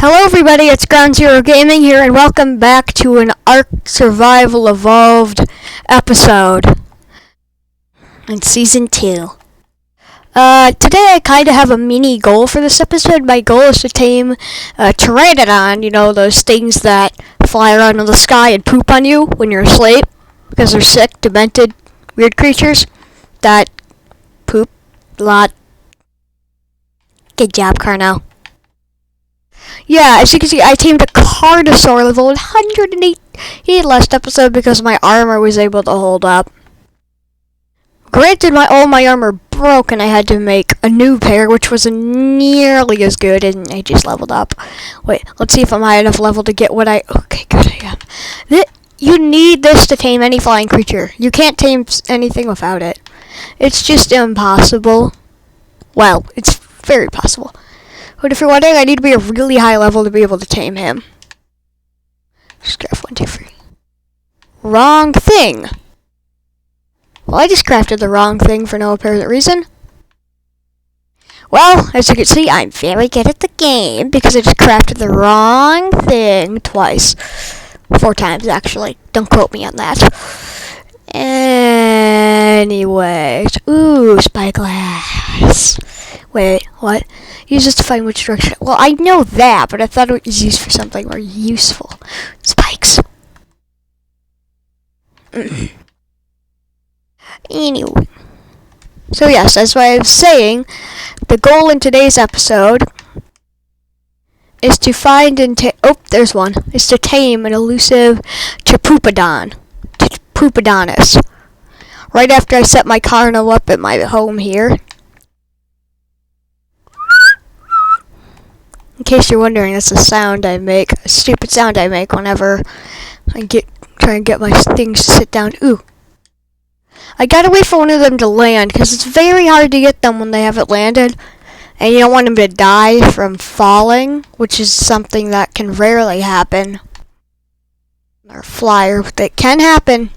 Hello everybody, it's Ground Zero Gaming here, and welcome back to an Ark Survival Evolved episode in Season 2. Today I kind of have a mini goal for this episode. My goal is to tame Pteranodon, you know, those things that fly around in the sky and poop on you when you're asleep, because they're sick, demented, weird creatures that poop a lot. Good job, Carno. Yeah, as you can see, I tamed a Carnosaur level 108 last episode because my armor was able to hold up. Granted, all my armor broke and I had to make a new pair, which wasn't nearly as good, and I just leveled up. Wait, let's see if I'm high enough level to get what I... Okay, good, I am. You need this to tame any flying creature. You can't tame anything without it. It's just impossible. Well, it's very possible. But if you're wondering, I need to be a really high level to be able to tame him. Just craft 1, 2, 3. Wrong thing. Well, I just crafted the wrong thing for no apparent reason. Well, as you can see, I'm very good at the game because I just crafted the wrong thing twice. 4 times, actually. Don't quote me on that. Anyways. Ooh, spyglass. Wait, what? Use this to find which direction. Well, I know that, but I thought it was used for something more useful. Spikes. Anyway. So yes, as I was saying, the goal in today's episode is to find and there's one. Is to tame an elusive Pteranodon. Pteranodonus. Right after I set my Carno up at my home here. In case you're wondering, that's a sound I make, a stupid sound I make whenever I try and get my things to sit down. Ooh. I gotta wait for one of them to land, because it's very hard to get them when they haven't landed. And you don't want them to die from falling, which is something that can rarely happen. Or flyer, that can happen.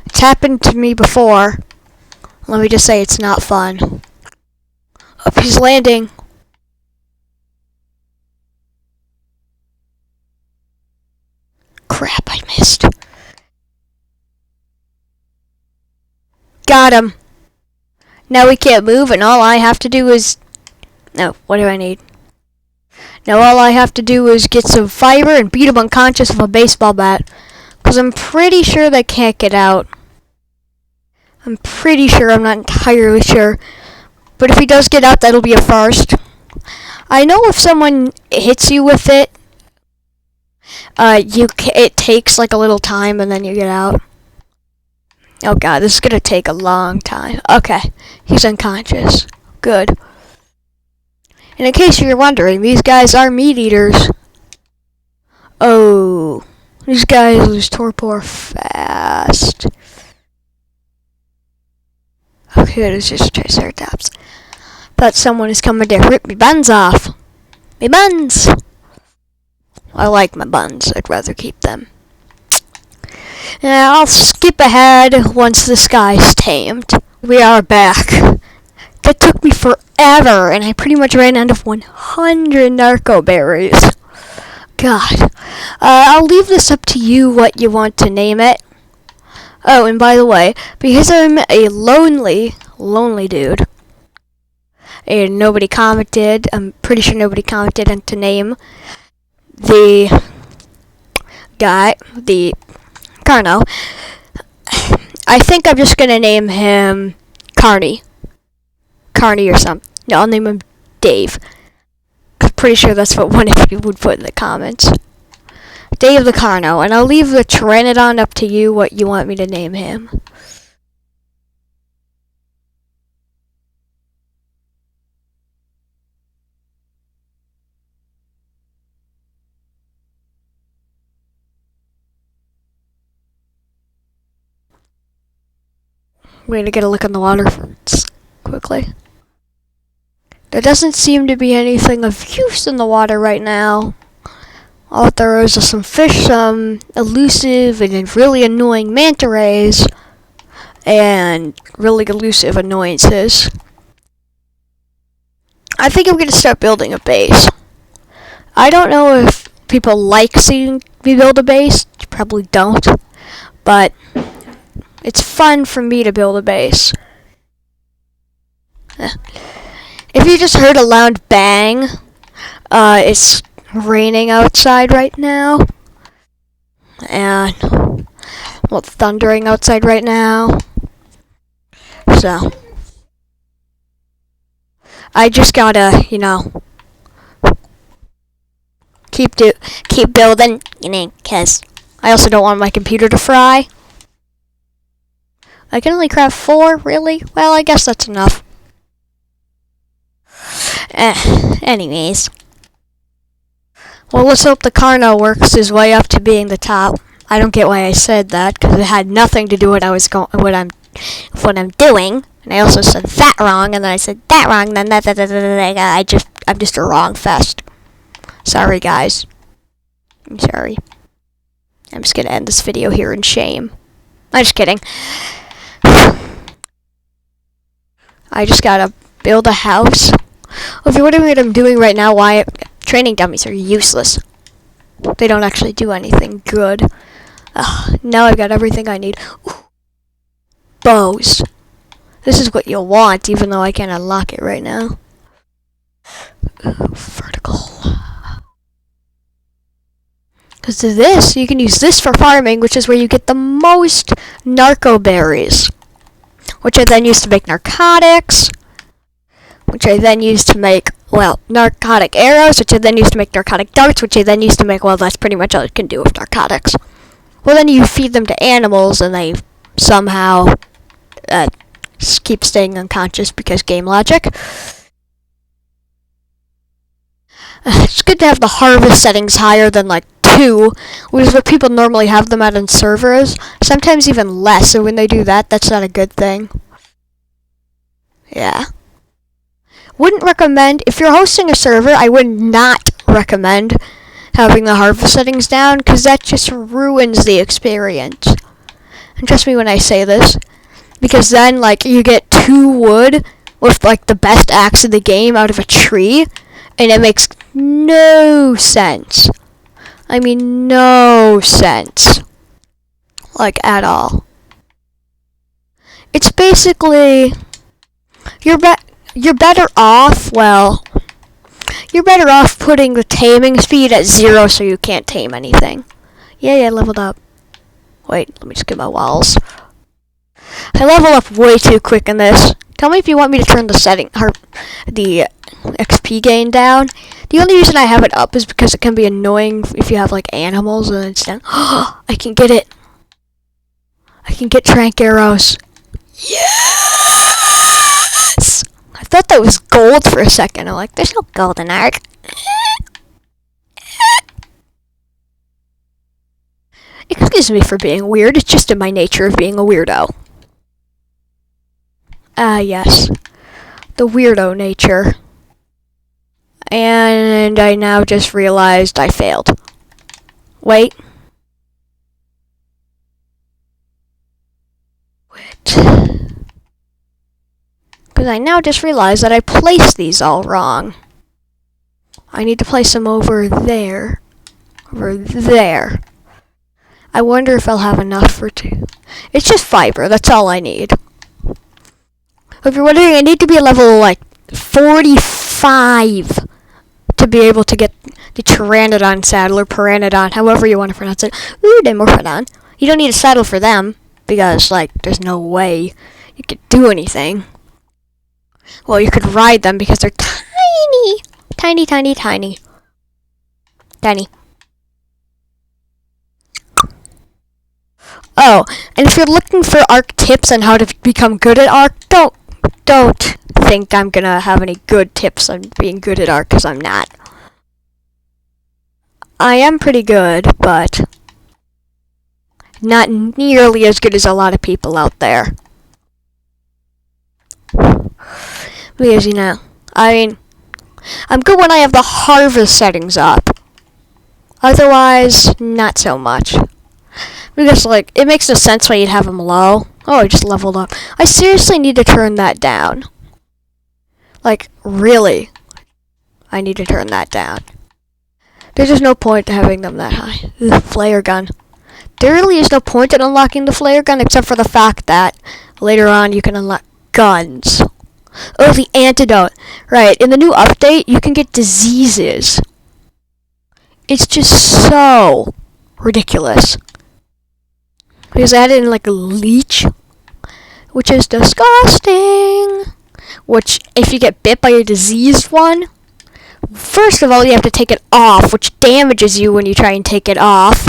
It's happened to me before. Let me just say it's not fun. Oh, he's landing. Crap, I missed. Got him. Now we can't move, and all I have to do is... No, what do I need? Now all I have to do is get some fiber and beat him unconscious with a baseball bat. Because I'm pretty sure they can't get out. I'm pretty sure, I'm not entirely sure. But if he does get out, that'll be a first. I know if someone hits you with it, it takes like a little time and then you get out. Oh god, this is gonna take a long time. Okay, he's unconscious. Good. And in case you're wondering, these guys are meat eaters. Oh, these guys lose torpor fast. Okay, it was just Triceratops. Thought someone is coming to rip me buns off. Me buns! I like my buns. I'd rather keep them. Now, I'll skip ahead once this guy's tamed. We are back. That took me forever, and I pretty much ran out of 100 narco berries. God. I'll leave this up to you what you want to name it. Oh, and by the way, because I'm a lonely dude, and nobody commented, I'm pretty sure nobody commented on to name the guy, the Carno. I think I'm just gonna name him Carney or something. No, I'll name him Dave. I'm pretty sure that's what one of you would put in the comments. Dave the Carno, and I'll leave the Pteranodon up to you what you want me to name him. I'm going to get a look on the water quickly. There doesn't seem to be anything of use in the water right now. All there is some fish, some elusive and really annoying manta rays, and really elusive annoyances. I think I'm going to start building a base. I don't know if people like seeing me build a base. You probably don't. But it's fun for me to build a base. If you just heard a loud bang, it's raining outside right now. And, well, thundering outside right now. So, I just gotta, keep building, cause I also don't want my computer to fry. I can only craft 4, really? Well, I guess that's enough. Anyways. Well, let's hope the Carno works his way up to being the top. I don't get why I said that, because it had nothing to do with what I'm doing. And I also said that wrong, and then I said that wrong, and then I'm just a wrong fest. Sorry, guys. I'm sorry. I'm just gonna end this video here in shame. I'm just kidding. I just gotta build a house. If you're wondering what I'm doing right now, why training dummies are useless. They don't actually do anything good. Now I've got everything I need. Ooh. Bows. This is what you'll want, even though I can't unlock it right now. Ooh, vertical. Because of this, you can use this for farming, which is where you get the most narco berries. Which I then use to make narcotics. Which I then use to make, narcotic arrows, which I then use to make narcotic darts, which I then use to make, that's pretty much all you can do with narcotics. Well, then you feed them to animals, and they somehow keep staying unconscious because game logic. It's good to have the harvest settings higher than, 2, which is what people normally have them at in servers. Sometimes even less, so when they do that, that's not a good thing. Yeah. Wouldn't recommend, if you're hosting a server, I would not recommend having the harvest settings down, because that just ruins the experience. And trust me when I say this, because then, you get 2 wood with, the best axe in the game out of a tree, and it makes no sense. I mean, no sense. At all. It's basically, you're better off putting the taming speed at 0 so you can't tame anything. Yay, I leveled up. Wait, let me just get my walls. I level up way too quick in this. Tell me if you want me to turn the XP gain down. The only reason I have it up is because it can be annoying if you have animals and it's down. I can get it. I can get trank arrows. Yes! I thought that was gold for a second. I'm like, there's no gold in arc. Excuse me for being weird. It's just in my nature of being a weirdo. Yes. The weirdo nature. And I now just realized I failed. Wait. Because I now just realized that I placed these all wrong. I need to place them over there. Over there. I wonder if I'll have enough for 2. It's just fiber, that's all I need. If you're wondering, I need to be a level, 45 to be able to get the Pteranodon saddle, or Pteranodon, however you want to pronounce it. Ooh, Dimorphodon. You don't need a saddle for them, because, there's no way you could do anything. Well, you could ride them because they're tiny. Tiny, tiny, tiny. Tiny. Oh, and if you're looking for Arc tips on how to become good at Arc, don't think I'm gonna have any good tips on being good at Arc, because I'm not. I am pretty good, but not nearly as good as a lot of people out there. Because, I'm good when I have the harvest settings up. Otherwise, not so much. Because, it makes no sense why you'd have them low. Oh, I just leveled up. I seriously need to turn that down. Really. I need to turn that down. There's just no point to having them that high. Ugh, flare gun. There really is no point in unlocking the flare gun except for the fact that later on you can unlock guns. Oh, the antidote. Right, in the new update, you can get diseases. It's just so ridiculous. Because I added in like a leech, which is disgusting. Which, if you get bit by a diseased one, first of all, you have to take it off, which damages you when you try and take it off.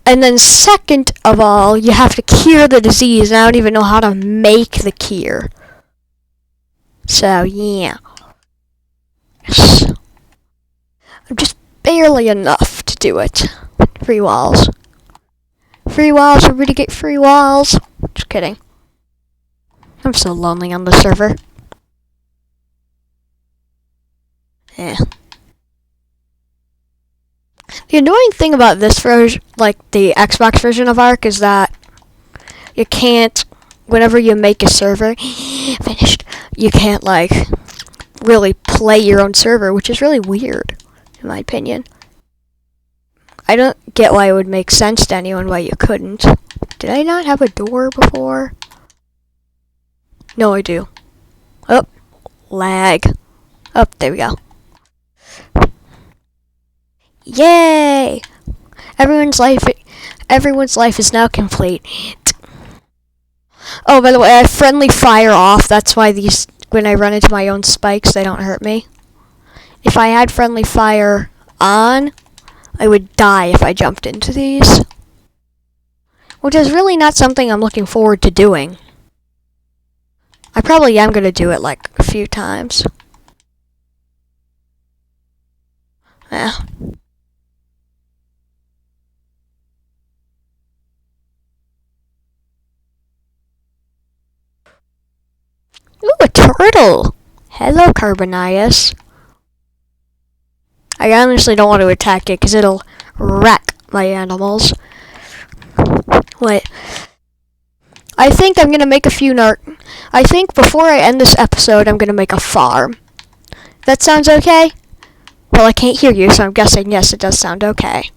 And then second of all, you have to cure the disease, and I don't even know how to make the cure. So, yeah. I'm just barely enough to do it. Free walls. Free walls, everybody get free walls. Just kidding. I'm so lonely on the server. Yeah. The annoying thing about this version, like the Xbox version of Ark, is that you can't, whenever you make a server, finished, you can't, like, really play your own server, which is really weird, in my opinion. I don't get why it would make sense to anyone why you couldn't. Did I not have a door before? No, I do. Oh, lag. Oh, there we go. Yay! Everyone's life is now complete. Oh, by the way, I have friendly fire off. That's why these, when I run into my own spikes, they don't hurt me. If I had friendly fire on, I would die if I jumped into these. Which is really not something I'm looking forward to doing. I probably am going to do it like a few times. Yeah. Ooh, a turtle! Hello, Carbonius. I honestly don't want to attack it because it'll wreck my animals. Wait. I think I'm gonna make a few I think before I end this episode, I'm gonna make a farm. That sounds okay? Well, I can't hear you, so I'm guessing yes, it does sound okay.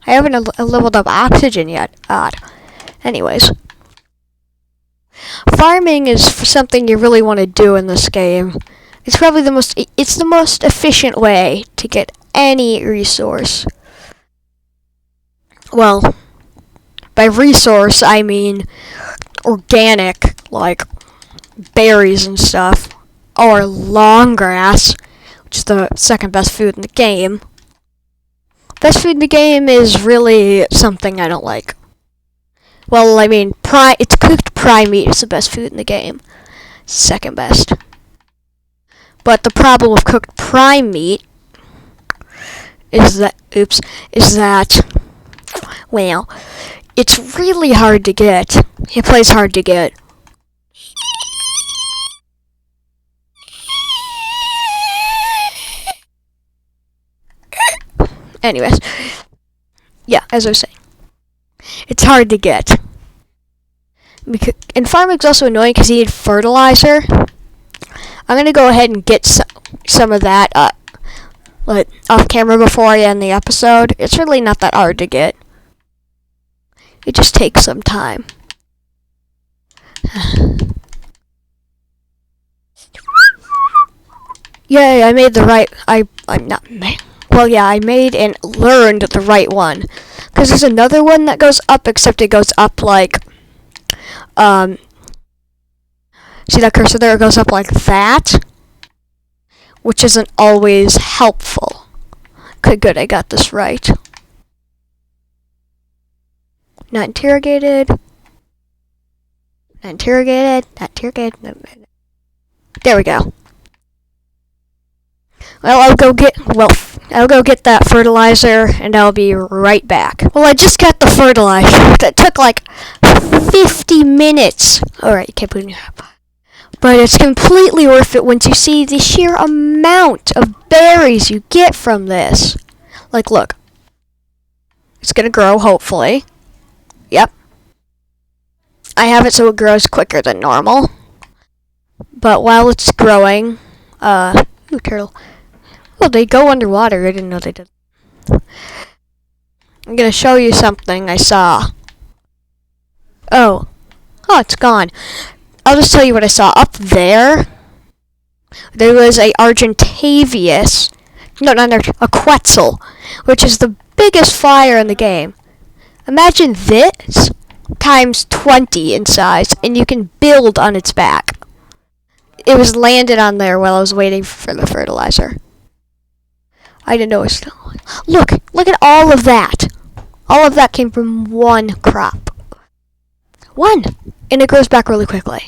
I haven't leveled up oxygen yet. Odd. Anyways. Farming is something you really want to do in this game. It's probably the most efficient way to get any resource. Well, by resource, I mean organic, like berries and stuff, or long grass, which is the second best food in the game. Best food in the game is really something I don't like. Well, I mean, it's cooked prime meat is the best food in the game. Second best. But the problem with cooked prime meat is that, well, it's really hard to get. It plays hard to get. Anyways, yeah, as I was saying. It's hard to get. And farming's also annoying because you need fertilizer. I'm going to go ahead and get some of that off camera before I end the episode. It's really not that hard to get. It just takes some time. Yay, I made the right... I made and learned the right one. Because there's another one that goes up, except it goes up like... see that cursor there? It goes up like that. Which isn't always helpful. Okay, good, I got this right. Not interrogated. Not interrogated. Not interrogated. No. There we go. Well, I'll go get that fertilizer, and I'll be right back. Well, I just got the fertilizer. That took like 50 minutes. Alright, you can't put it in your mouth. But it's completely worth it once you see the sheer amount of berries you get from this. Like, look. It's gonna grow, hopefully. Yep. I have it so it grows quicker than normal. But while it's growing, ooh, turtle. Oh, they go underwater. I didn't know they did. I'm gonna show you something I saw. Oh, it's gone. I'll just tell you what I saw. Up there, there was a Argentavius. No, not a Quetzal, which is the biggest flyer in the game. Imagine this times 20 in size, and you can build on its back. It was landed on there while I was waiting for the fertilizer. I didn't know it was still. Look at all of that. All of that came from one crop. One! And it grows back really quickly.